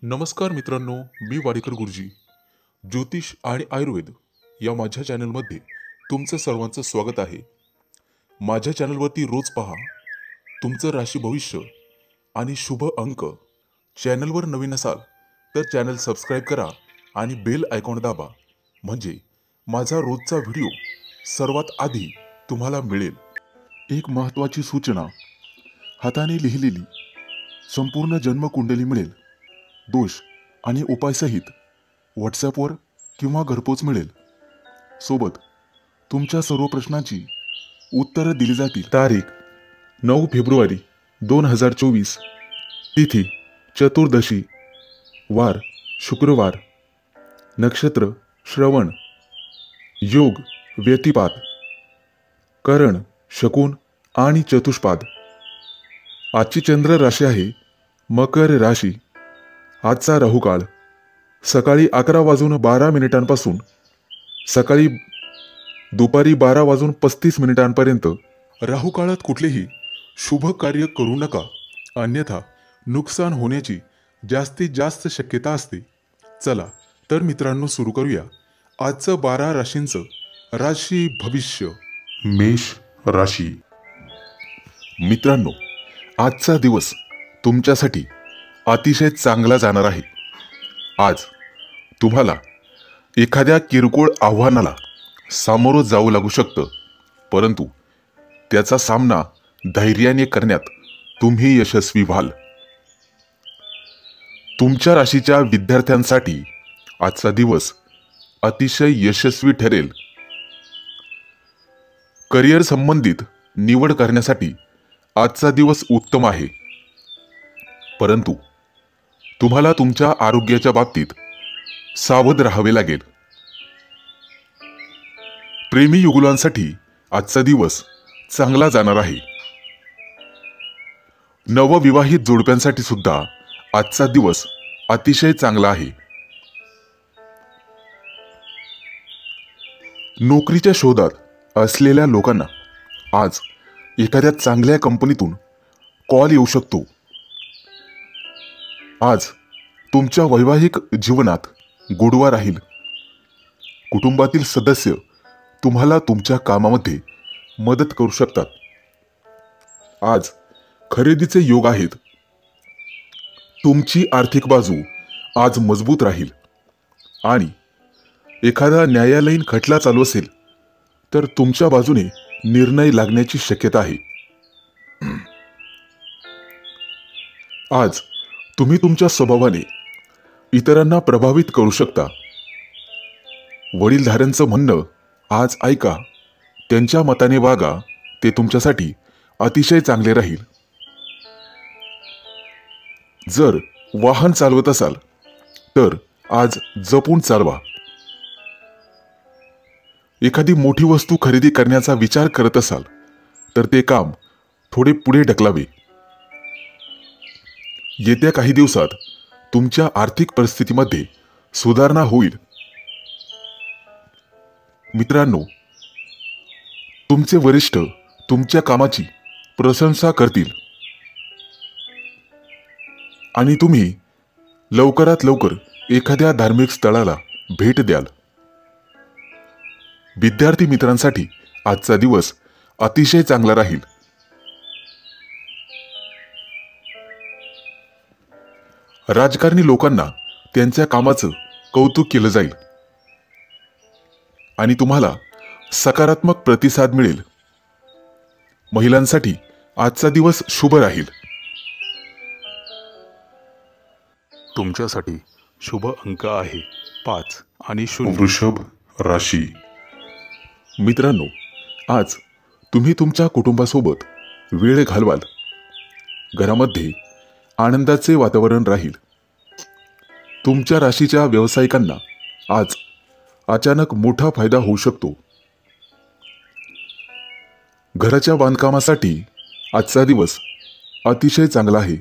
नमस्कार मित्रांनो, मी वाडेकर गुरुजी. ज्योतिष आणि आयुर्वेद या माझ्या चॅनलमध्ये तुमचं सर्वांचं स्वागत आहे. माझ्या चॅनलवरती रोज पहा तुमचं राशी भविष्य आणि शुभ अंक. चॅनलवर नवीन असाल तर चॅनल सबस्क्राईब करा आणि बेल आयकॉन दाबा, म्हणजे माझा रोजचा व्हिडिओ सर्वात आधी तुम्हाला मिळेल. एक महत्त्वाची सूचना: हाताने लिहिलेली संपूर्ण जन्मकुंडली मिळेल. दोष आणि उपायसहित व्हॉट्सॲपवर किंवा घरपोच मिळेल. सोबत तुमच्या सर्व प्रश्नांची उत्तरं दिली जातील. तारीख 9 फेब्रुवारी 2024. तिथी चतुर्दशी. वार शुक्रवार. नक्षत्र श्रवण. योग व्यतिपात. करण शकुन आणि चतुष्पाद. आजची चंद्र राशी आहे मकर राशी. आजचा राहुकाळ सकाळी 11:12 पासून सकाळी दुपारी 12:35 राहुकाळात कुठलेही शुभ कार्य करू नका, अन्यथा नुकसान होण्याची जास्तीत जास्त शक्यता असते. चला तर मित्रांनो, सुरू करूया आजचं 12 राशींचं राशी भविष्य. मेष राशी. मित्रांनो, आजचा दिवस तुमच्यासाठी अतिशय चांगला जाणार आहे. आज तुम्हाला एखाद्या किरकोळ आव्हानाला सामोरं जावं लागू शकतं, परंतु त्याचा सामना धैर्याने करण्यात तुम्ही यशस्वी व्हाल. तुमच्या राशीच्या विद्यार्थ्यांसाठी आजचा दिवस अतिशय यशस्वी ठरेल. करिअर संबंधित निवड करण्यासाठी आजचा दिवस उत्तम आहे, परंतु तुम्हाला तुमच्या आरोग्याच्या बाबतीत सावध राहावे लागेल. प्रेमी युगुलांसाठी आजचा दिवस चांगला जाणार आहे. नवविवाहित जोडप्यांसाठी सुद्धा आजचा दिवस अतिशय चांगला आहे. नोकरीच्या शोधात असलेल्या लोकांना आज एखाद्या चांगल्या कंपनीतून कॉल येऊ शकतो. आज तुमच्या वैवाहिक जीवनात गोडवा राहील. कुटुंबातील सदस्य तुम्हाला तुमच्या कामामध्ये मदत करू शकतात. आज खरेदीचे योग आहेत. तुमची आर्थिक बाजू आज मजबूत राहील आणि एखादा न्यायालयीन खटला चालू असेल तर तुमच्या बाजूने निर्णय लागण्याची शक्यता आहे. आज तुम्ही तुमच्या स्वभावाने इतरांना प्रभावित करू शकता. वडीलधाऱ्यांचं म्हणणं आज ऐका, त्यांच्या मताने वागा, ते तुमच्यासाठी अतिशय चांगले राहील. जर वाहन चालवत असाल तर आज जपून चालवा. एखादी मोठी वस्तू खरेदी करण्याचा विचार करत असाल तर ते काम थोडे पुढे ढकलावे. येत्या काही दिवसात तुमच्या आर्थिक परिस्थितीमध्ये सुधारणा होईल. मित्रांनो, तुमचे वरिष्ठ तुमच्या कामाची प्रशंसा करतील आणि तुम्ही लवकरात लवकर एखाद्या धार्मिक स्थळाला भेट द्याल. विद्यार्थी मित्रांसाठी आजचा दिवस अतिशय चांगला राहील. राजकारणी लोकांना त्यांच्या कामाचं कौतुक केलं जाईल आणि तुम्हाला सकारात्मक प्रतिसाद मिळेल. महिलांसाठी आजचा दिवस शुभ राहील. तुमच्यासाठी शुभ अंक आहे 5 आणि 0. वृषभ राशी. मित्रांनो, आज तुम्ही तुमच्या कुटुंबासोबत वेळ घालवाल. घरामध्ये आनंदाचे वातावरण राहील. तुमच्या राशीच्या व्यावसायिकांना आज अचानक मोठा फायदा होऊ शकतो. घराच्या बांधकामासाठी आजचा दिवस अतिशय चांगला आहे.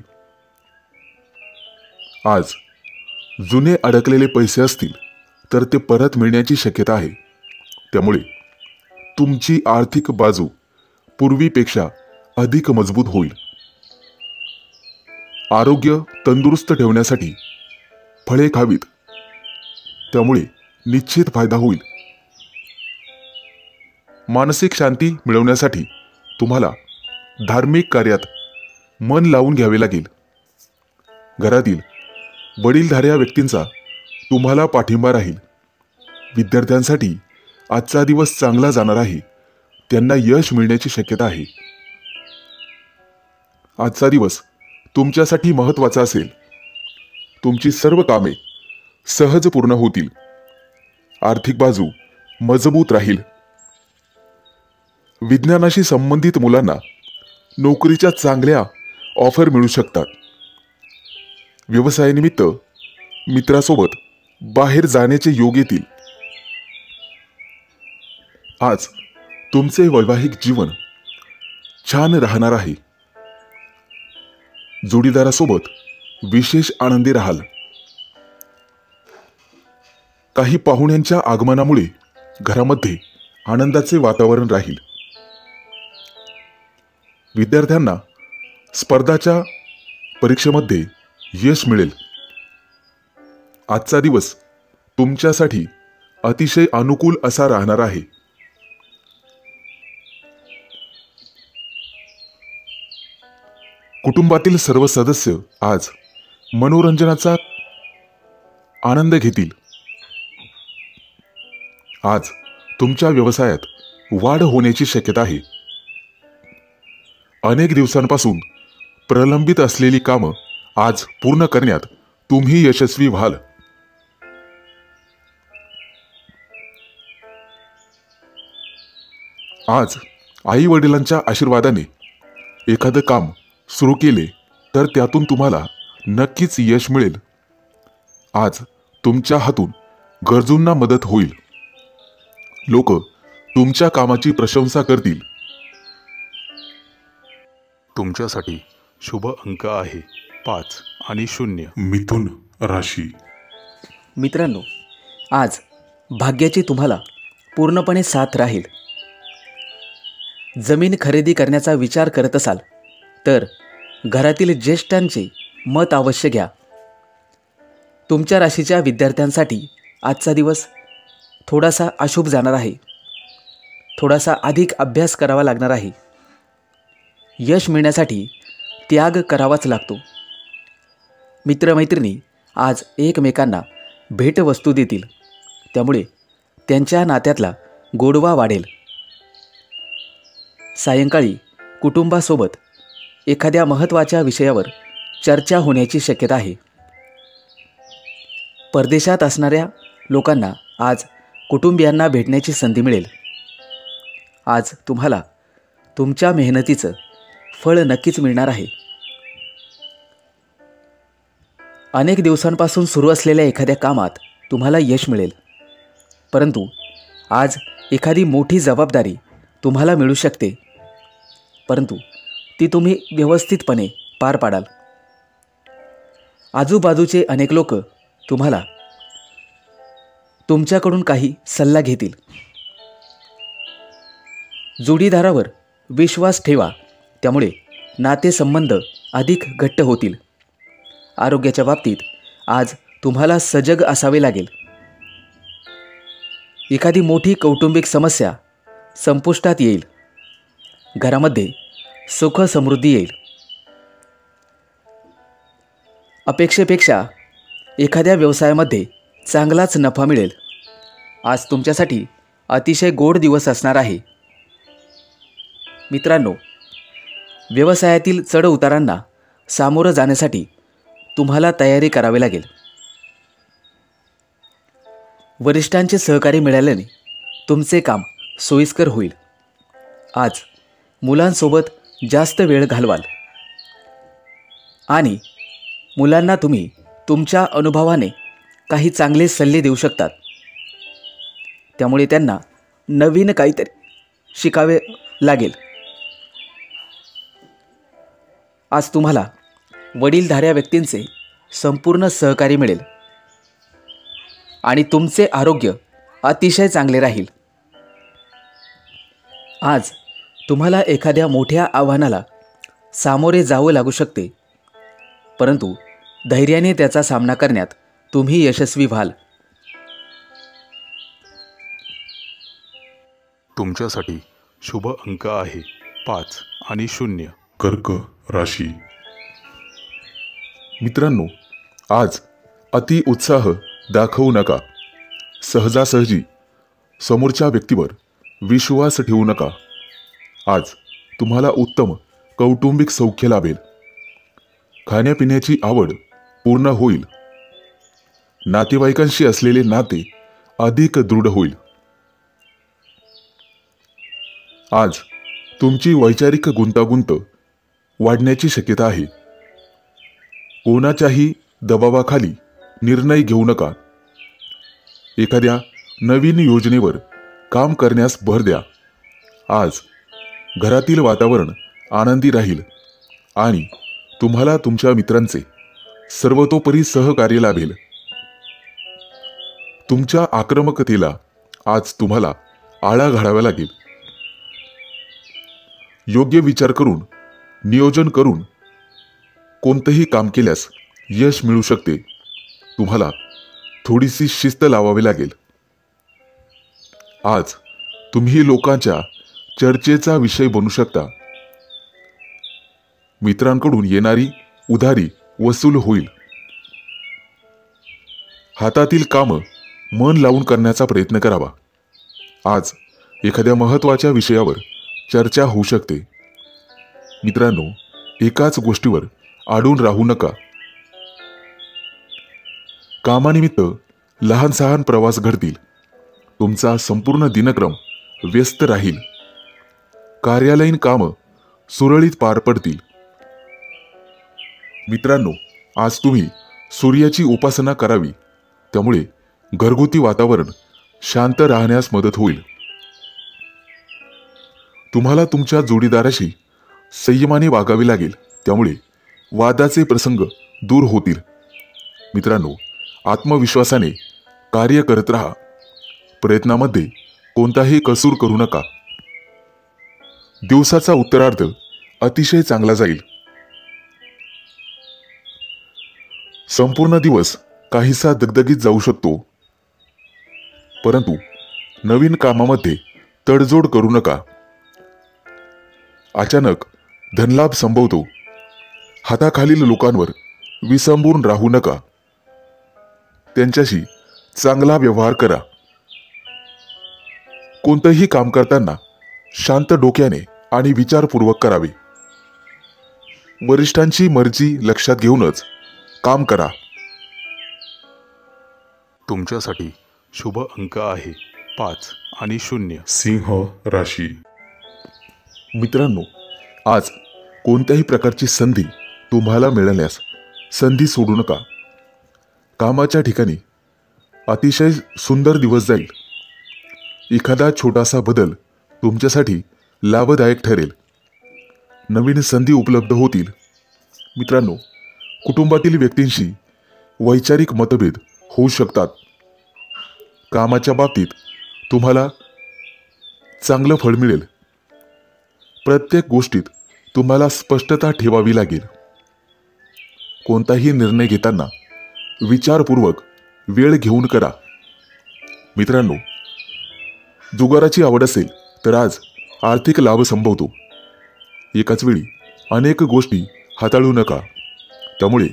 आज जुने अडकलेले पैसे असतील तर ते परत मिळण्याची शक्यता आहे. त्यामुळे तुमची आर्थिक बाजू पूर्वीपेक्षा अधिक मजबूत होईल. आरोग्य तंदुरुस्त ठेवण्यासाठी फळे खावीत, त्यामुळे निश्चित फायदा होईल. मानसिक शांती मिळवण्यासाठी तुम्हाला धार्मिक कार्यात मन लावून घ्यावे लागेल. घरातील वडीलधाऱ्या व्यक्तींचा तुम्हाला पाठिंबा राहील. विद्यार्थ्यांसाठी आजचा दिवस चांगला जाणार आहे. त्यांना यश मिळण्याची शक्यता आहे. आजचा दिवस तुमच्यासाठी महत्त्वाचा असेल. तुमची सर्व कामे सहज पूर्ण होतील. आर्थिक बाजू मजबूत राहील. विज्ञानाशी संबंधित मुलांना नोकरीच्या चांगल्या ऑफर मिळू शकतात. व्यवसायानिमित्त मित्रासोबत बाहेर जाण्याचे योग येतील. आज तुमचे वैवाहिक जीवन छान राहणार आहे. जोडीदारासोबत विशेष आनंदी राहाल. काही पाहुण्यांच्या आगमनामुळे घरामध्ये आनंदाचे वातावरण राहील. विद्यार्थ्यांना स्पर्धाच्या परीक्षेमध्ये यश मिळेल. आजचा दिवस तुमच्यासाठी अतिशय अनुकूल असा राहणार आहे. कुटुंबातील सर्व सदस्य आज मनोरंजनाचा आनंद घेतील. आज तुमच्या व्यवसायात वाढ होण्याची शक्यता आहे. अनेक दिवसांपासून प्रलंबित असलेली कामं आज पूर्ण करण्यात तुम्ही यशस्वी व्हाल. आज आई वडिलांच्या आशीर्वादाने एखादं काम सुरू केले तर त्यातून तुम्हाला नक्कीच यश मिळेल. आज तुमच्या हातून गरजूंना मदत होईल. लोक तुमच्या कामाची प्रशंसा करतील. तुमच्यासाठी शुभ अंक आहे 5 आणि 0. मिथुन राशी. मित्रांनो, आज भाग्याची तुम्हाला पूर्णपणे साथ राहील. जमीन खरेदी करण्याचा विचार करत असाल तर घरातील ज्येष्ठांचे मत अवश्य घ्या. तुमच्या राशीच्या विद्यार्थ्यांसाठी आजचा दिवस थोडासा अशुभ जाणार आहे. थोडासा अधिक अभ्यास करावा लागणार आहे. यश मिळण्यासाठी त्याग करावाच लागतो. मित्रमैत्रिणी आज एकमेकांना भेटवस्तू देतील. त्यामुळे त्यांच्या नात्यातला गोडवा वाढेल. सायंकाळी कुटुंबासोबत एखाद्या महत्त्वाच्या विषयावर चर्चा होण्याची शक्यता आहे. परदेशात असणाऱ्या लोकांना आज कुटुंबियांना भेटण्याची संधी मिळेल. आज तुम्हाला तुमच्या मेहनतीचं फळ नक्कीच मिळणार आहे. अनेक दिवसांपासून सुरू असलेल्या एखाद्या कामात तुम्हाला यश मिळेल. परंतु आज एखादी मोठी जबाबदारी तुम्हाला मिळू शकते. परंतु ती तुम्ही व्यवस्थितपणे पार पाडाल. आजूबाजूचे अनेक लोक तुम्हाला तुमच्याकडून काही सल्ला घेतील. जोडीदारावर विश्वास ठेवा. त्यामुळे नातेसंबंध अधिक घट्ट होतील. आरोग्याच्या बाबतीत आज तुम्हाला सजग असावे लागेल. एखादी मोठी कौटुंबिक समस्या संपुष्टात येईल. घरामध्ये सुख समृद्धी येईल. अपेक्षेपेक्षा एखाद्या व्यवसायामध्ये चांगलाच नफा मिळेल. आज तुमच्यासाठी अतिशय गोड दिवस असणार आहे. मित्रांनो, व्यवसायातील चढउतारांना सामोरं जाण्यासाठी तुम्हाला तयारी करावी लागेल. वरिष्ठांचे सहकार्य मिळाल्याने तुमचे काम सोयीस्कर होईल. आज मुलांसोबत जास्त वेळ घालवाल आणि मुलांना तुम्ही तुमच्या अनुभवाने काही चांगले सल्ले देऊ शकतात. त्यामुळे त्यांना नवीन काहीतरी शिकावे लागेल. आज तुम्हाला वडीलधाऱ्या व्यक्तींचे संपूर्ण सहकार्य मिळेल आणि तुमचे आरोग्य अतिशय चांगले राहील. आज तुम्हाला एखाद्या मोठ्या आव्हानाला सामोरे जावं लागू शकते. परंतु धैर्याने त्याचा सामना करण्यात तुम्ही यशस्वी व्हाल. तुमच्यासाठी शुभ अंक आहे 5 आणि 0. कर्क राशी. मित्रांनो, आज अति उत्साह दाखवू नका. सहजासहजी समोरच्या व्यक्तीवर विश्वास ठेवू नका. आज तुम्हाला उत्तम कौटुंबिक सौख्य लाभेल. खाण्यापिण्याची आवड पूर्ण होईल. नातेवाईकांशी असलेले नाते अधिक दृढ होईल. आज तुमची वैचारिक गुंतागुंत वाढण्याची शक्यता आहे. कोणाच्याही दबावाखाली निर्णय घेऊ नका. एखाद्या नवीन योजनेवर काम करण्यास भर द्या. आज घरातील वातावरण आनंदी राहील आणि तुम्हाला तुमच्या मित्रांचे सर्वतोपरी सहकार्य लाभेल. तुमच्या आक्रमकतेला आज तुम्हाला आळा घालावा लागेल. योग्य विचार करून, नियोजन करून कोणतेही काम केल्यास यश मिळू शकते. तुम्हाला थोडीशी शिस्त लावावी लागेल. आज तुम्ही लोकांच्या चर्चेचा विषय बनू शकता. मित्रांकडून येणारी उधारी वसूल होईल. हातातील कामं मन लावून करण्याचा प्रयत्न करावा. आज एखाद्या महत्त्वाच्या विषयावर चर्चा होऊ शकते. मित्रांनो, एकाच गोष्टीवर अडून राहू नका. कामानिमित्त लहान सहान प्रवास घडतील. तुमचा संपूर्ण दिनक्रम व्यस्त राहील. कार्यालयीन कामं सुरळीत पार पडतील. मित्रांनो, आज तुम्ही सूर्याची उपासना करावी. त्यामुळे घरगुती वातावरण शांत राहण्यास मदत होईल. तुम्हाला तुमच्या जोडीदाराशी संयमाने वागावे लागेल. त्यामुळे वादाचे प्रसंग दूर होतील. मित्रांनो, आत्मविश्वासाने कार्य करत राहा. प्रयत्नामध्ये कोणताही कसूर करू नका. दिवसाचा उत्तरार्ध अतिशय चांगला जाईल. संपूर्ण दिवस काहीसा दगदगीत जाऊ शकतो, परंतु नवीन कामामध्ये तडजोड करू नका. अचानक धनलाभ संभवतो. हाताखालील लोकांवर विसंबून राहू नका. त्यांच्याशी चांगला व्यवहार करा. कोणतेही काम करताना शांत डोक्याने आणि विचारपूर्वक करावे. वरिष्ठांची मर्जी लक्षात घेऊनच काम करा. तुमच्यासाठी शुभ अंक आहे 5 आणि 0. सिंह राशी. मित्रांनो, आज कोणत्याही प्रकारची संधी तुम्हाला मिळाल्यास संधी सोडू नका. कामाच्या ठिकाणी अतिशय सुंदर दिवस जाईल. एखादा छोटासा बदल तुमच्यासाठी लाभदायक ठरेल. नवीन संधी उपलब्ध होतील. मित्रांनो, कुटुंबातील व्यक्तींशी वैचारिक मतभेद होऊ शकतात. कामाच्या बाबतीत तुम्हाला चांगलं फळ मिळेल. प्रत्येक गोष्टीत तुम्हाला स्पष्टता ठेवावी लागेल. कोणताही निर्णय घेताना विचारपूर्वक वेळ घेऊन करा. मित्रांनो, जुगाराची आवड असेल तर आज आर्थिक लाभ संभवतो. एकाच वेळी अनेक गोष्टी हाताळू नका. त्यामुळे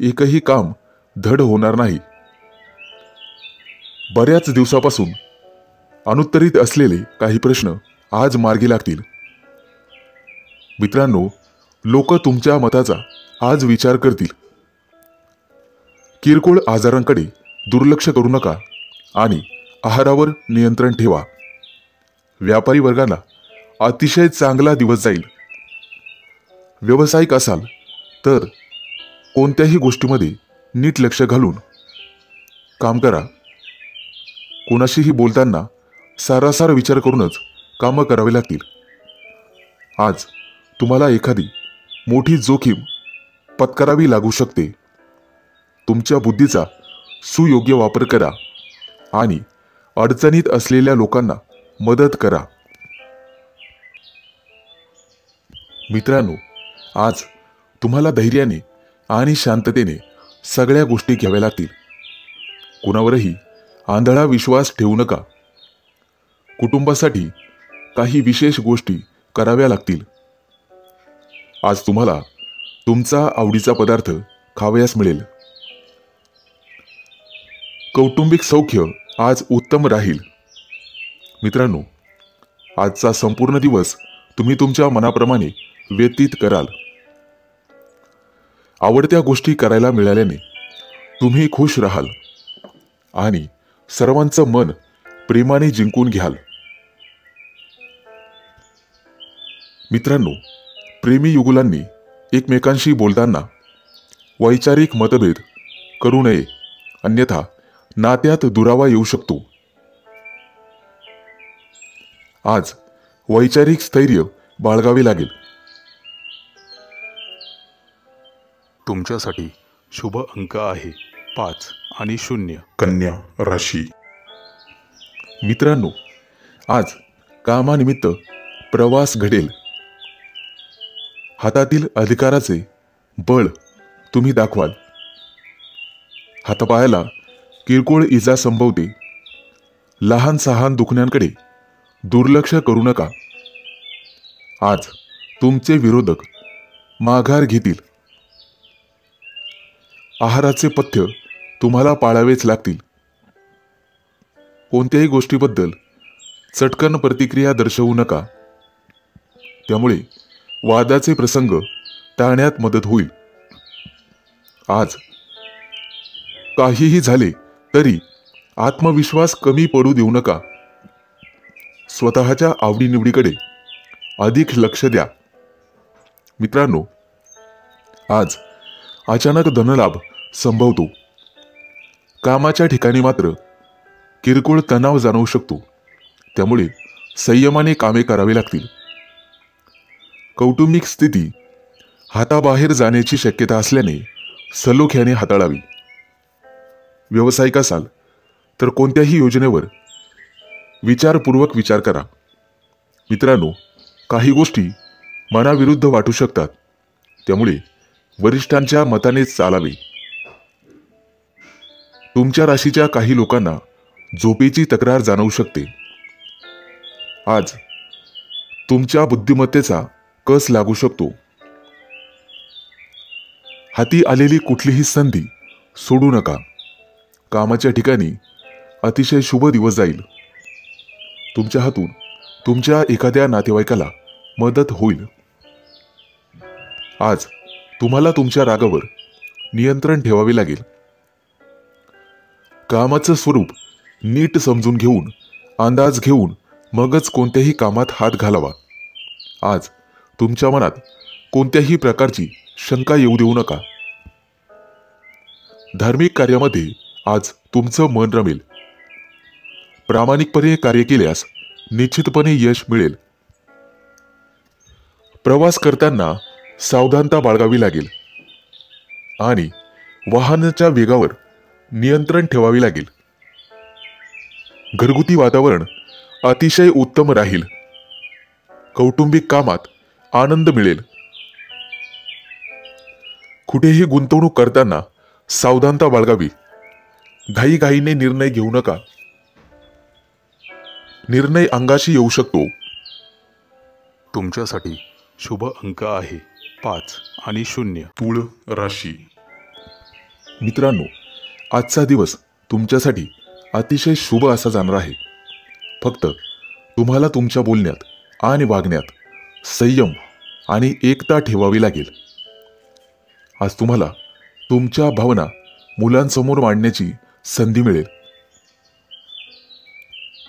एकही काम धड होणार नाही. बऱ्याच दिवसापासून अनुत्तरित असलेले काही प्रश्न आज मार्गी लागतील. मित्रांनो, लोक तुमच्या मताचा आज विचार करतील. किरकोळ आजारांकडे दुर्लक्ष करू नका आणि आहारावर नियंत्रण ठेवा. व्यापारी वर्गाला अतिशय चांगला दिवस जाईल. व्यावसायिक असाल तर कोणत्याही गोष्टीमध्ये नीट लक्ष घालून काम करा. कोणाशीही बोलताना सारासार विचार करूनच कामं करावी लागतील. आज तुम्हाला एखादी मोठी जोखीम पत्करावी लागू शकते. तुमच्या बुद्धीचा सुयोग्य वापर करा आणि अडचणीत असलेल्या लोकांना मदत करा. मित्रांनो, आज तुम्हाला धैर्याने आणि शांततेने सगळ्या गोष्टी घ्याव्या लागतील. कुणावरही आंधळा विश्वास ठेवू नका. कुटुंबासाठी काही विशेष गोष्टी कराव्या लागतील. आज तुम्हाला तुमचा आवडीचा पदार्थ खावयास मिळेल. कौटुंबिक सौख्य आज उत्तम राहील. मित्रांनो, आजचा संपूर्ण दिवस तुम्ही तुमच्या मनाप्रमाणे व्यतीत कराल. आवडत्या गोष्टी करायला मिळाल्याने तुम्ही खुश राहाल आणि सर्वांचं मन प्रेमाने जिंकून घ्याल. मित्रांनो, प्रेमी युगुलांनी एकमेकांशी बोलताना वैचारिक मतभेद करू नये, अन्यथा नात्यात दुरावा येऊ शकतो. आज वैचारिक स्थैर्य बाळगावे लागेल. तुमच्यासाठी शुभ अंक आहे 5 आणि 0. कन्या राशी. मित्रांनो, आज कामानिमित्त प्रवास घडेल. हातातील अधिकाराचे बळ तुम्ही दाखवाल. हातापायाला किरकोळ इजा संभवते. लहान सहान दुखण्यांकडे दुर्लक्ष करू नका. आज तुमचे विरोधक माघार घेतील. आहाराचे पथ्य तुम्हाला पाळावेच लागतील. कोणत्याही गोष्टीबद्दल चटकन प्रतिक्रिया दर्शवू नका. त्यामुळे वादाचे प्रसंग टाळण्यात मदत होईल. आज काहीही झाले तरी आत्मविश्वास कमी पडू देऊ नका. स्वतःच्या आवडीनिवडीकडे अधिक लक्ष द्या. मित्रांनो, आज अचानक धनलाभ संभवतो. कामाच्या ठिकाणी मात्र किरकोळ तणाव जाणवू शकतो. त्यामुळे संयमाने कामे करावी लागतील. कौटुंबिक स्थिती हाताबाहेर जाण्याची शक्यता असल्याने सलोख्याने हाताळावी. व्यावसायिक असाल तर कोणत्याही योजनेवर विचारपूर्वक विचार करा. मित्रांनो, काही गोष्टी मनाविरुद्ध वाटू शकतात. त्यामुळे वरिष्ठांच्या मताने चालावे. तुमच्या राशीच्या काही लोकांना झोपेची तक्रार जाणवू शकते. आज तुमच्या बुद्धिमत्तेचा कस लागू शकतो. हाती आलेली कुठलीही संधी सोडू नका. कामाच्या ठिकाणी अतिशय शुभ दिवस जाईल. तुमच्या हातून तुमच्या एखाद्या नातेवाईकाला मदत होईल. आज तुम्हाला तुमच्या रागावर नियंत्रण ठेवावे लागेल. कामाचं स्वरूप नीट समजून घेऊन, अंदाज घेऊन मगच कोणत्याही कामात हात घालावा. आज तुमच्या मनात कोणत्याही प्रकारची शंका येऊ देऊ नका. धार्मिक कार्यामध्ये आज तुमचं मन रमेल. प्रामाणिकपणे कार्य केल्यास निश्चितपणे यश मिळेल. प्रवास करताना सावधानता बाळगावी लागेल आणि वाहनाच्या वेगावर नियंत्रण ठेवावे लागेल. घरगुती वातावरण अतिशय उत्तम राहील. कौटुंबिक कामात आनंद मिळेल. कुठेही गुंतवणूक करताना सावधानता बाळगावी. घाईघाईने निर्णय घेऊ नका. निर्णय अंगाशी येऊ शकतो. तुमच्यासाठी शुभ अंक आहे 5 आणि 0. तुळ राशी. मित्रांनो, आजचा दिवस तुमच्यासाठी अतिशय शुभ असा जाणार आहे. फक्त तुम्हाला तुमच्या बोलण्यात आणि वागण्यात संयम आणि एकता ठेवावी लागेल. आज तुम्हाला तुमच्या भावना मुलांसमोर मांडण्याची संधी मिळेल.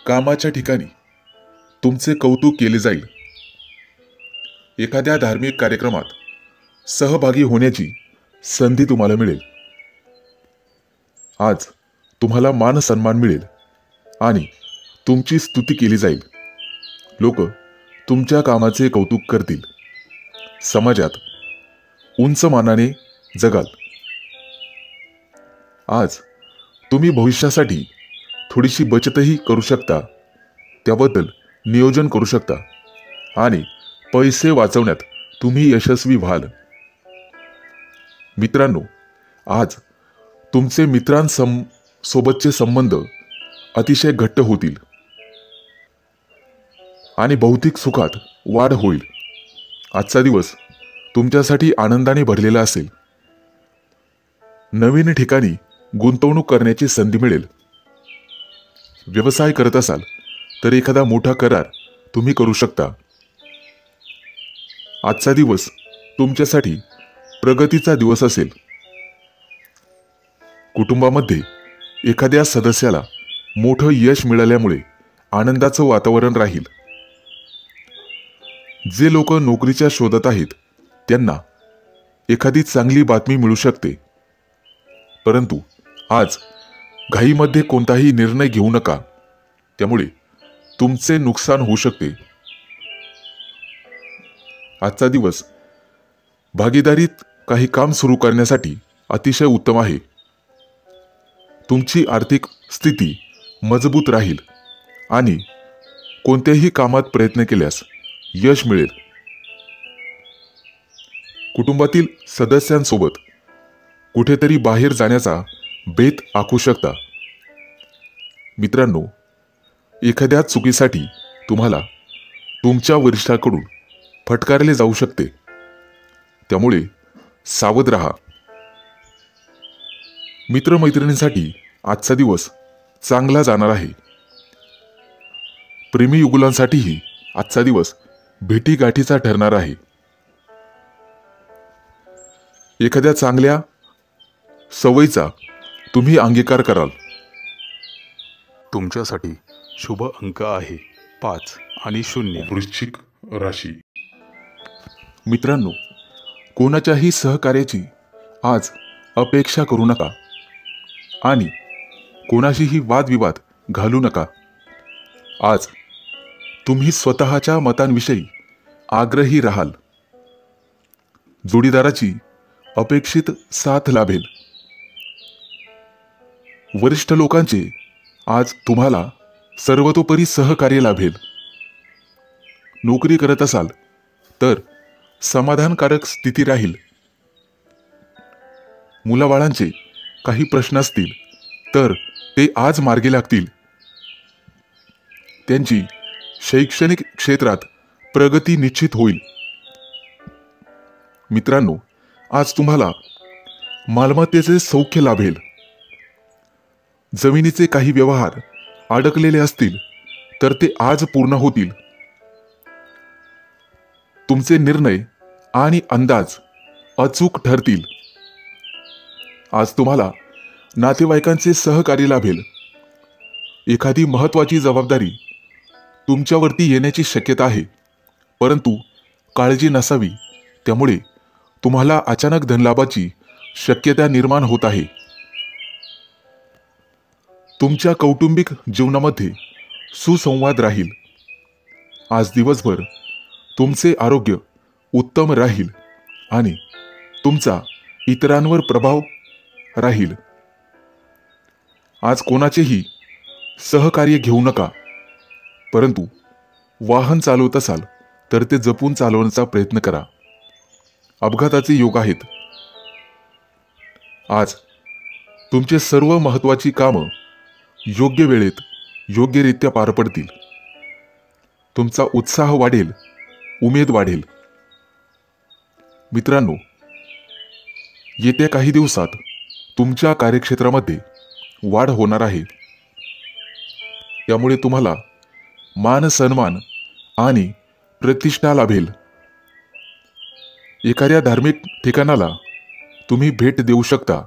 कामाच्या ठिकाणी तुमचे कौतुक केले जाईल. एखाद्या धार्मिक कार्यक्रमात सहभागी होण्याची संधी तुम्हाला मिळेल. आज तुम्हाला मान सन्मान मिळेल आणि तुमची स्तुती केली जाईल. लोक तुमच्या कामाचे कौतुक करतील. समाजात उंच मानाने जगाल. आज तुम्ही भविष्यासाठी थोडीशी बचतही करू शकता. त्याबद्दल नियोजन करू शकता आणि पैसे वाचवण्यात तुम्ही यशस्वी व्हाल. मित्रांनो, आज तुमचे सोबतचे संबंध अतिशय घट्ट होतील आणि भौतिक सुखात वाढ होईल. आजचा दिवस तुमच्यासाठी आनंदाने भरलेला असेल. नवीन ठिकाणी गुंतवणूक करण्याची संधी मिळेल. व्यवसाय करत असाल तर एखादा मोठा करार तुम्ही करू शकता. आजचा दिवस तुमच्यासाठी प्रगतीचा दिवस असेल. कुटुंबामध्ये एखाद्या सदस्याला मोठं यश मिळाल्यामुळे आनंदाचं वातावरण राहील. जे लोक नोकरीच्या शोधात आहेत त्यांना एखादी चांगली बातमी मिळू शकते. परंतु आज घाईमध्ये कोणताही निर्णय घेऊ नका, त्यामुळे तुमचे नुकसान होऊ शकते. आजचा दिवस भागीदारीत काही काम सुरू करण्यासाठी अतिशय उत्तम आहे. तुमची आर्थिक स्थिती मजबूत राहील आणि कोणत्याही कामात प्रयत्न केल्यास यश मिळेल. कुटुंबातील सदस्यांसोबत कुठेतरी बाहेर जाण्याचा बेत आखू शकता. मित्रांनो, एखाद्या चुकीसाठी तुम्हाला तुमच्या वरिष्ठाकडून फटकारले जाऊ शकते, त्यामुळे सावध राहा. मित्रमैत्रिणींसाठी आजचा दिवस चांगला जाणार आहे. प्रेमी युगुलांसाठीही आजचा दिवस भेटीगाठीचा ठरणार आहे. एखाद्या चांगल्या सवयीचा तुम्ही अंगीकार कराल. तुमच्यासाठी शुभ अंक आहे 5 आणि 0. वृश्चिक राशी. मित्रांनो, कोणाच्याही सहकार्याची आज अपेक्षा करू नका आणि कोणाशीही वादविवाद घालू नका. आज तुम्ही स्वतःच्या मतांविषयी आग्रही राहाल. जोडीदाराची अपेक्षित साथ लाभेल. वरिष्ठ लोकांचे आज तुम्हाला सर्वतोपरी सहकार्य लाभेल. नोकरी करत असाल तर समाधानकारक स्थिती राहील. मुलाबाळांचे काही प्रश्न असतील तर ते आज मार्गी लागतील. त्यांची शैक्षणिक क्षेत्रात प्रगती निश्चित होईल. मित्रांनो, आज तुम्हाला मालमत्तेचे सौख्य लाभेल. जमिनीचे काही व्यवहार अडकलेले असतील तर ते आज पूर्ण होतील. तुमचे निर्णय आणि अंदाज अचूक ठरतील. आज तुम्हाला नातेवाईकांचे सहकार्य लाभेल. एखादी महत्त्वाची जबाबदारी तुमच्यावरती येण्याची शक्यता आहे, परंतु काळजी नसावी, त्यामुळे तुम्हाला अचानक धनलाभाची शक्यता निर्माण होत आहे. तुमच्या कौटुंबिक जीवनामध्ये सुसंवाद राहील. आज दिवसभर तुमचे आरोग्य उत्तम राहील आणि तुमचा इतरांवर प्रभाव राहील. आज कोणाचेही सहकार्य घेऊ नका, परंतु वाहन चालवत असाल तर ते जपून चालवण्याचा प्रयत्न करा. अपघाताचे योग आहेत. आज तुमचे सर्व महत्त्वाची कामं योग्य वेळेत योग्यरित्या पार पडतील. तुमचा उत्साह वाढेल, उमेद वाढेल. मित्रांनो, येत्या काही दिवसात तुमच्या कार्यक्षेत्रामध्ये वाढ होणार आहे. त्यामुळे तुम्हाला मान सन्मान आणि प्रतिष्ठा लाभेल. एखाद्या धार्मिक ठिकाणाला तुम्ही भेट देऊ शकता.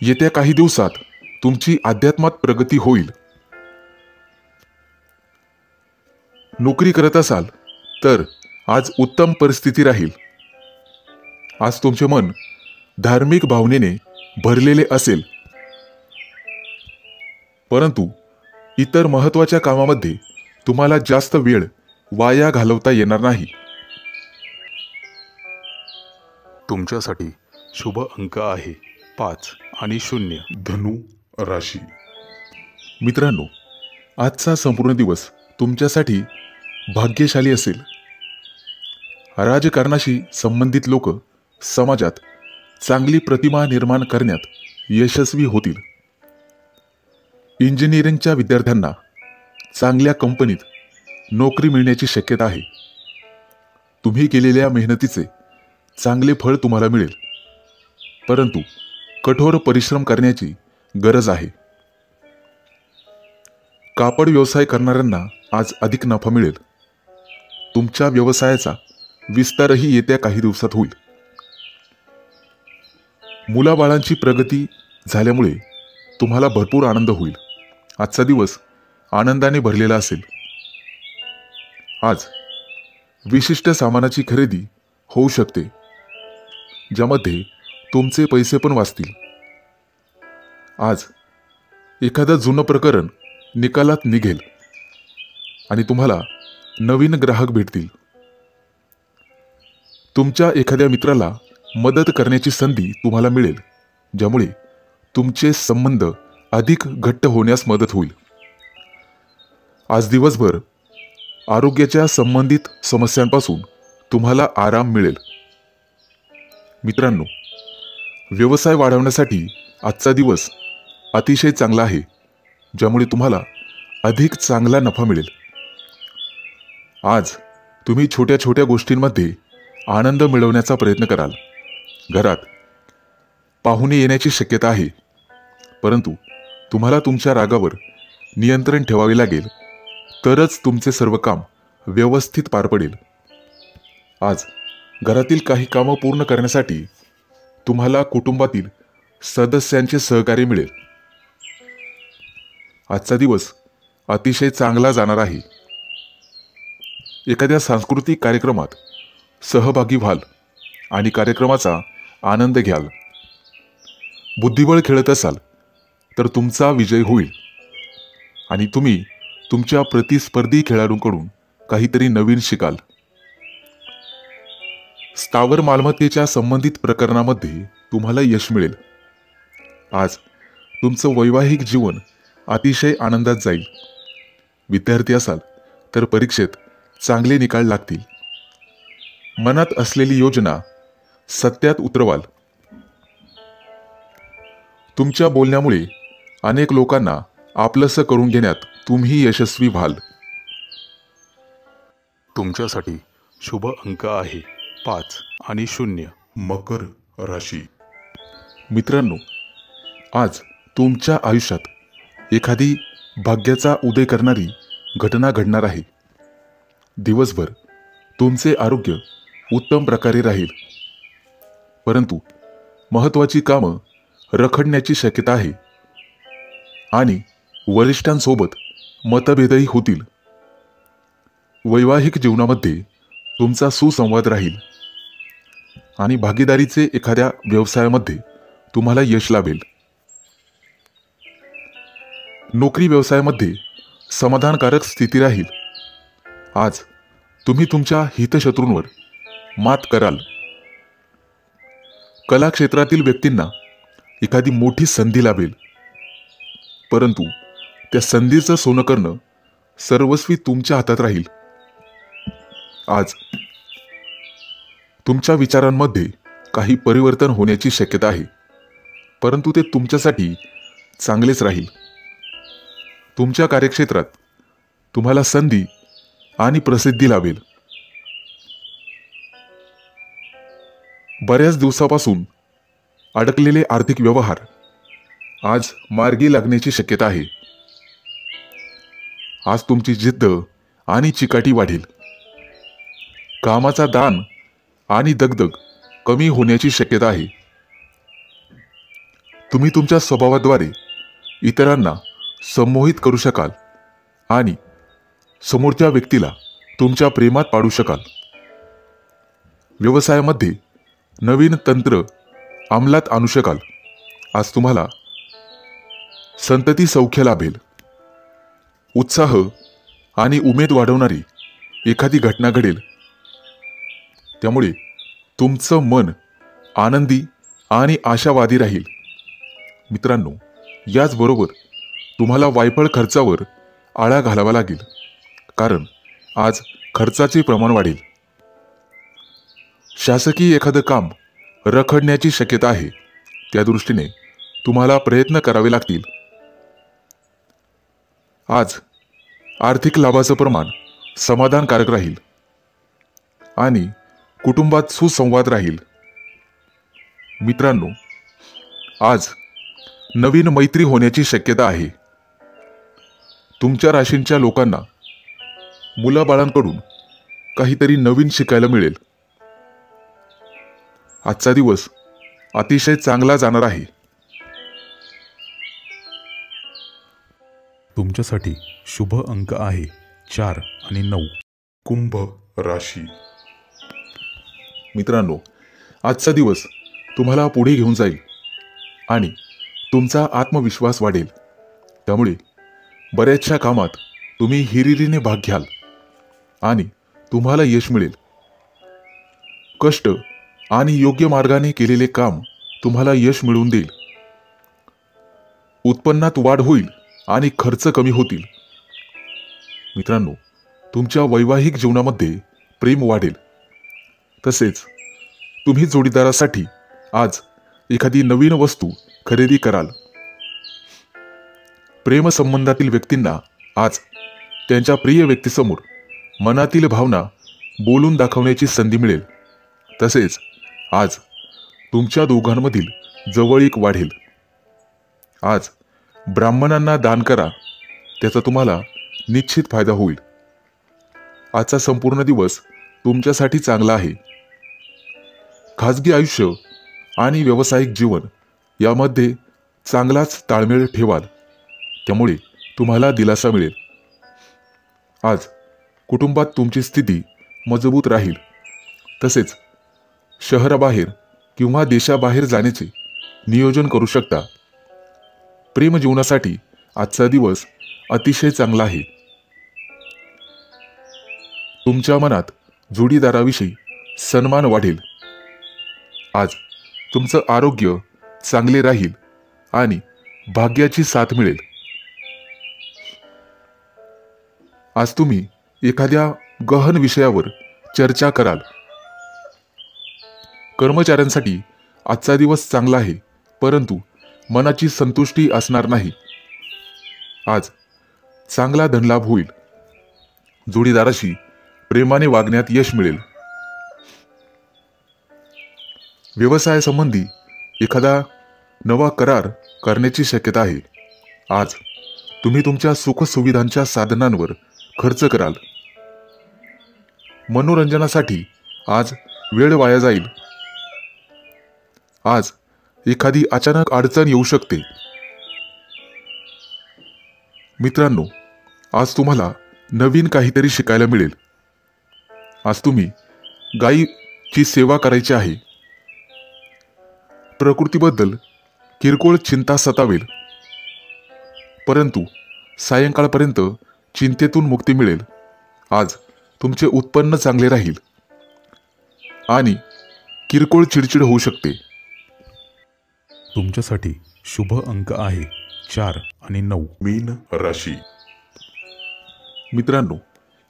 येत्या काही दिवसात तुमची अध्यात्मात प्रगती होईल. नोकरी करत असाल तर आज उत्तम परिस्थिती राहील. आज तुमचे मन धार्मिक भावनेने भरलेले असेल, परंतु इतर महत्त्वाच्या कामामध्ये तुम्हाला जास्त वेळ वाया घालवता येणार नाही. तुमच्यासाठी शुभ अंक आहे 5 आणि 0. धनु राशी. मित्रांनो, आजचा संपूर्ण दिवस तुमच्यासाठी भाग्यशाली असेल. राजकारणाशी संबंधित लोक समाजात चांगली प्रतिमा निर्माण करण्यात यशस्वी होतील. इंजिनिअरिंगच्या विद्यार्थ्यांना चांगल्या कंपनीत नोकरी मिळण्याची शक्यता आहे. तुम्ही केलेल्या मेहनतीचे चांगले फळ तुम्हाला मिळेल, परंतु कठोर परिश्रम करण्याची गरज आहे. कापड व्यवसाय करणाऱ्यांना आज अधिक नफा मिळेल. तुमच्या व्यवसायाचा विस्तारही येत्या काही दिवसात होईल. मुलाबाळांची प्रगती झाल्यामुळे तुम्हाला भरपूर आनंद होईल. आजचा दिवस आनंदाने भरलेला असेल. आज विशिष्ट सामानाची खरेदी होऊ शकते, ज्यामध्ये तुमचे पैसे पण वाचतील. आज एखादं जुनं प्रकरण निकालात निघेल आणि तुम्हाला नवीन ग्राहक भेटतील. तुमच्या एखाद्या मित्राला मदत करण्याची संधी तुम्हाला मिळेल, ज्यामुळे तुमचे संबंध अधिक घट्ट होण्यास मदत होईल. आज दिवसभर आरोग्याच्या संबंधित समस्यांपासून तुम्हाला आराम मिळेल. मित्रांनो, व्यवसाय वाढवण्यासाठी आजचा दिवस अतिशय चांगला आहे, ज्यामुळे तुम्हाला अधिक चांगला नफा मिळेल. आज तुम्ही छोट्या छोट्या गोष्टींमध्ये आनंद मिळवण्याचा प्रयत्न कराल. घरात पाहुणे येण्याची शक्यता आहे, परंतु तुम्हाला तुमच्या रागावर नियंत्रण ठेवावे लागेल, तरच तुमचे सर्व काम व्यवस्थित पार पडेल. आज घरातील काही कामं पूर्ण करण्यासाठी तुम्हाला कुटुंबातील सदस्यांचे सहकार्य मिळेल. आजचा दिवस अतिशय चांगला जाणार आहे. एखाद्या सांस्कृतिक कार्यक्रमात सहभागी व्हाल आणि कार्यक्रमाचा आनंद घ्याल. बुद्धिबळ खेळत असाल तर तुमचा विजय होईल आणि तुम्ही तुमच्या प्रतिस्पर्धी खेळाडूंकडून काहीतरी नवीन शिकाल. स्थावर मालमत्तेच्या संबंधित प्रकरणामध्ये तुम्हाला यश मिळेल. आज तुमचं वैवाहिक जीवन अतिशय आनंदात जाईल. विद्यार्थी असाल तर परीक्षेत चांगले निकाल लागतील. मनात असलेली योजना सत्यात उतरवाल. तुमच्या बोलण्यामुळे अनेक लोकांना आपलंसं करून घेण्यात तुम्ही यशस्वी व्हाल. तुमच्यासाठी शुभ अंक आहे 5 आणि 0. मकर राशी. मित्रांनो, आज तुमच्या आयुष्यात एखादी भाग्याचा उदय करणारी घटना घडणार आहे. दिवसभर तुमचे आरोग्य उत्तम प्रकारे राहील, परंतु महत्त्वाची कामं रखडण्याची शक्यता आहे आणि वरिष्ठांसोबत मतभेदही होतील. वैवाहिक जीवनामध्ये तुमचा सुसंवाद राहील आणि भागीदारीचे एखाद्या व्यवसायामध्ये तुम्हाला यश लाभेल. नोकरी व्यवसायामध्ये समाधानकारक स्थिती राहील. आज तुम्ही तुमच्या हितशत्रूंवर मात कराल. कला क्षेत्रातील व्यक्तींना एखादी मोठी संधी लाभेल, परंतु त्या संधीचं सोनं करणं सर्वस्वी तुमच्या हातात राहील. आज तुमच्या विचारांमध्ये काही परिवर्तन होण्याची शक्यता आहे, परंतु ते तुमच्यासाठी चांगलेच राहील. तुमच्या कार्यक्षेत्रात तुम्हाला संधी आणि प्रसिद्धी लाभेल. बऱ्याच दिवसापासून अडकलेले आर्थिक व्यवहार आज मार्गी लागण्याची शक्यता आहे. आज तुमची जिद्द आणि चिकाटी वाढेल. कामाचा ताण आणि दगदग कमी होण्याची शक्यता आहे. तुम्ही तुमच्या स्वभावाद्वारे इतरांना संमोहित करू शकाल आणि समोरच्या व्यक्तीला तुमच्या प्रेमात पाडू शकाल. व्यवसायामध्ये नवीन तंत्र अंमलात आणू शकाल. आज तुम्हाला संतती सौख्य लाभेल. उत्साह आणि उमेद वाढवणारी एखादी घटना घडेल, त्यामुळे तुमचं मन आनंदी आणि आशावादी राहील. मित्रांनो, याचबरोबर तुम्हाला वायफळ खर्चावर आळा घालावा लागेल, कारण आज खर्चाचे प्रमाण वाढेल. शासकीय एखादं काम रखडण्याची शक्यता आहे. त्या दृष्टीने तुम्हाला प्रयत्न करावे लागतील. आज आर्थिक लाभाचं प्रमाण समाधानकारक राहील आणि कुटुंबात सुसंवाद राहील. मित्रांनो, आज नवीन मैत्री होण्याची शक्यता आहे. तुमच्या राशींच्या लोकांना मुलाबाळांकडून काहीतरी नवीन शिकायला मिळेल. आजचा दिवस अतिशय चांगला जाणार आहे. तुमच्यासाठी शुभ अंक आहे 4 आणि 9. कुंभ राशी. मित्रांनो, आजचा दिवस तुम्हाला पुढे घेऊन जाईल आणि तुमचा आत्मविश्वास वाढेल. त्यामुळे बऱ्याचशा कामात तुम्ही हिरिरीने भाग घ्याल आणि तुम्हाला यश मिळेल. कष्ट आणि योग्य मार्गाने केलेले काम तुम्हाला यश मिळवून देईल. उत्पन्नात वाढ होईल आणि खर्च कमी होतील. मित्रांनो, तुमच्या वैवाहिक जीवनामध्ये प्रेम वाढेल. तसेच तुम्ही जोडीदारासाठी आज एखादी नवीन वस्तू खरेदी कराल. प्रेमसंबंधातील व्यक्तींना आज त्यांच्या प्रिय व्यक्तीसमोर मनातील भावना बोलून दाखवण्याची संधी मिळेल. तसेच आज तुमच्या दोघांमधील जवळीक वाढेल. आज ब्राह्मणांना दान करा, त्याचा तुम्हाला निश्चित फायदा होईल. आजचा संपूर्ण दिवस तुमच्यासाठी चांगला आहे. खाजगी आयुष्य आणि व्यावसायिक जीवन यामध्ये चांगलाच ताळमेळ ठेवाल, त्यामुळे तुम्हाला दिलासा मिळेल. आज कुटुंबात तुमची स्थिती मजबूत राहील. तसेच शहराबाहेर किंवा देशाबाहेर जाण्याचे नियोजन करू शकता. प्रेमजीवनासाठी आजचा दिवस अतिशय चांगला आहे. तुमच्या मनात जोडीदाराविषयी सन्मान वाढेल. आज तुमचं आरोग्य चांगले राहील आणि भाग्याची साथ मिळेल. आज तुम्ही एखाद्या गहन विषयावर चर्चा कराल. कर्मचाऱ्यांसाठी आजचा दिवस चांगला आहे, परंतु मनाची संतुष्टी असणार नाही. आज चांगला धनलाभ होईल. जोडीदाराशी प्रेमाने वागण्यात यश मिळेल. व्यवसायासंबंधी एखादा नवा करार करण्याची शक्यता आहे. आज तुम्ही तुमच्या सुखसुविधांच्या साधनांवर खर्च कराल. मनोरंजनासाठी आज वेळ वाया जाईल. आज एखादी अचानक अडचण येऊ शकते. मित्रांनो, आज तुम्हाला नवीन काहीतरी शिकायला मिळेल. आज तुम्ही गायीची सेवा करायची आहे. प्रकृतीबद्दल किरकोळ चिंता सतावेल, परंतु सायंकाळपर्यंत चिंतेतून मुक्ती मिळेल. आज तुमचे उत्पन्न चांगले राहील आणि किरकोळ चिडचिड होऊ शकते. तुमच्यासाठी शुभ अंक आहे 4 आणि 9. मीन राशी. मित्रांनो,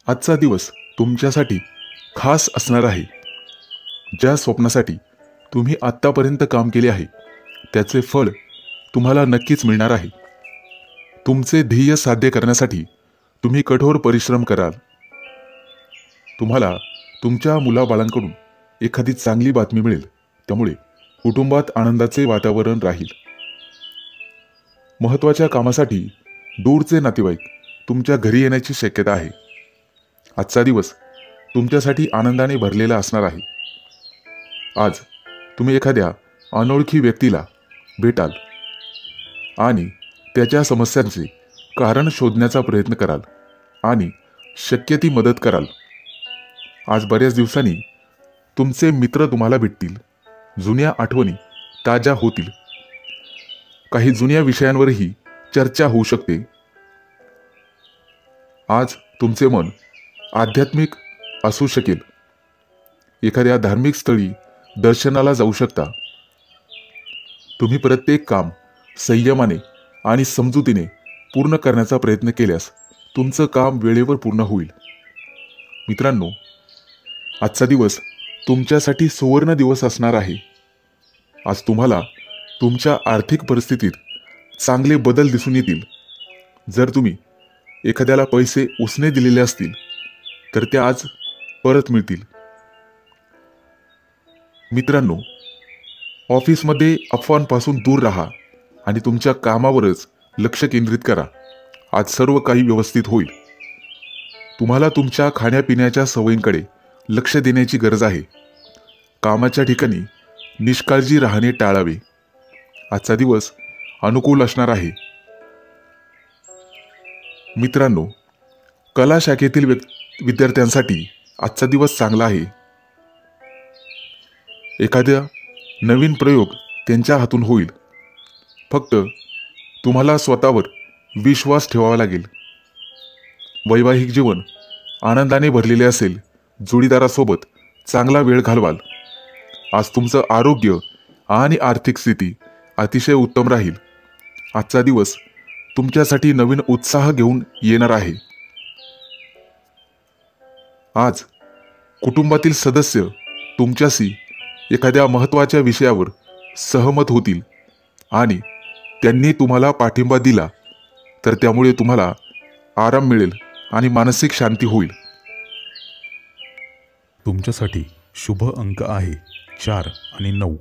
आजचा दिवस तुमच्यासाठी खास असणार आहे. ज्या स्वप्नासाठी तुम्ही आत्तापर्यंत काम केले आहे त्याचे फळ तुम्हाला नक्कीच मिळणार आहे. तुमचे ध्येय साध्य करण्यासाठी तुम्ही कठोर परिश्रम कराल. तुम्हाला तुमच्या मुलाबाळांकडून एखादी चांगली बातमी मिळेल, त्यामुळे कुटुंबात आनंदाचे वातावरण राहील. महत्त्वाच्या कामासाठी दूरचे नातेवाईक तुमच्या घरी येण्याची शक्यता आहे. आजचा दिवस तुमच्यासाठी आनंदाने भरलेला असणार आहे. आज तुम्ही एखाद्या अनोळखी व्यक्तीला भेटाल आणि त्याच्या समस्यांचे कारण शोधण्याचा प्रयत्न कराल आणि शक्य ती मदत कराल. आज बऱ्याच दिवसांनी तुमचे मित्र तुम्हाला भेटतील. जुन्या आठवणी ताज्या होतील. काही जुन्या विषयांवरही चर्चा होऊ शकते. आज तुमचे मन आध्यात्मिक असू शकेल. एखाद्या धार्मिक स्थळी दर्शनाला जाऊ शकता. तुम्ही प्रत्येक काम संयमाने आणि समजुतीने पूर्ण करण्याचा प्रयत्न केल्यास तुमचं काम वेळेवर पूर्ण होईल. मित्रांनो, आजचा दिवस तुमच्यासाठी सुवर्ण दिवस असणार आहे. आज तुम्हाला तुमच्या आर्थिक परिस्थितीत चांगले बदल दिसून येतील. जर तुम्ही एखाद्याला पैसे उसने दिलेले असतील तर ते आज परत मिळतील. मित्रांनो, ऑफिसमध्ये अफवांपासून दूर राहा आणि तुमच्या कामावरच लक्ष केंद्रित करा. आज सर्व काही व्यवस्थित होईल. तुम्हाला तुमच्या खाण्यापिण्याच्या सवयींकडे लक्ष देण्याची गरज आहे. कामाच्या ठिकाणी निष्काळजी राहणे टाळावे. आजचा दिवस अनुकूल असणार आहे. मित्रांनो, कला शाखेतील विद्यार्थ्यांसाठी आजचा दिवस चांगला आहे. एखादा नवीन प्रयोग त्यांच्या हातून होईल. फक्त तुम्हाला स्वतःवर विश्वास ठेवावा लागेल. वैवाहिक जीवन आनंदाने भरलेले असेल. जोडीदारासोबत चांगला वेळ घालवाल. आज तुमचं आरोग्य आणि आर्थिक स्थिती अतिशय उत्तम राहील. आजचा दिवस तुमच्यासाठी नवीन उत्साह घेऊन येणार आहे. आज कुटुंबातील सदस्य तुमच्याशी एखाद्या महत्त्वाच्या विषयावर सहमत होतील आणि त्यांनी तुम्हाला पाठिंबा दिला तर त्यामुळे तुम्हाला आराम मिळेल आणि मानसिक शांती होईल. तुमच्यासाठी शुभ अंक आहे 4 आणि 9.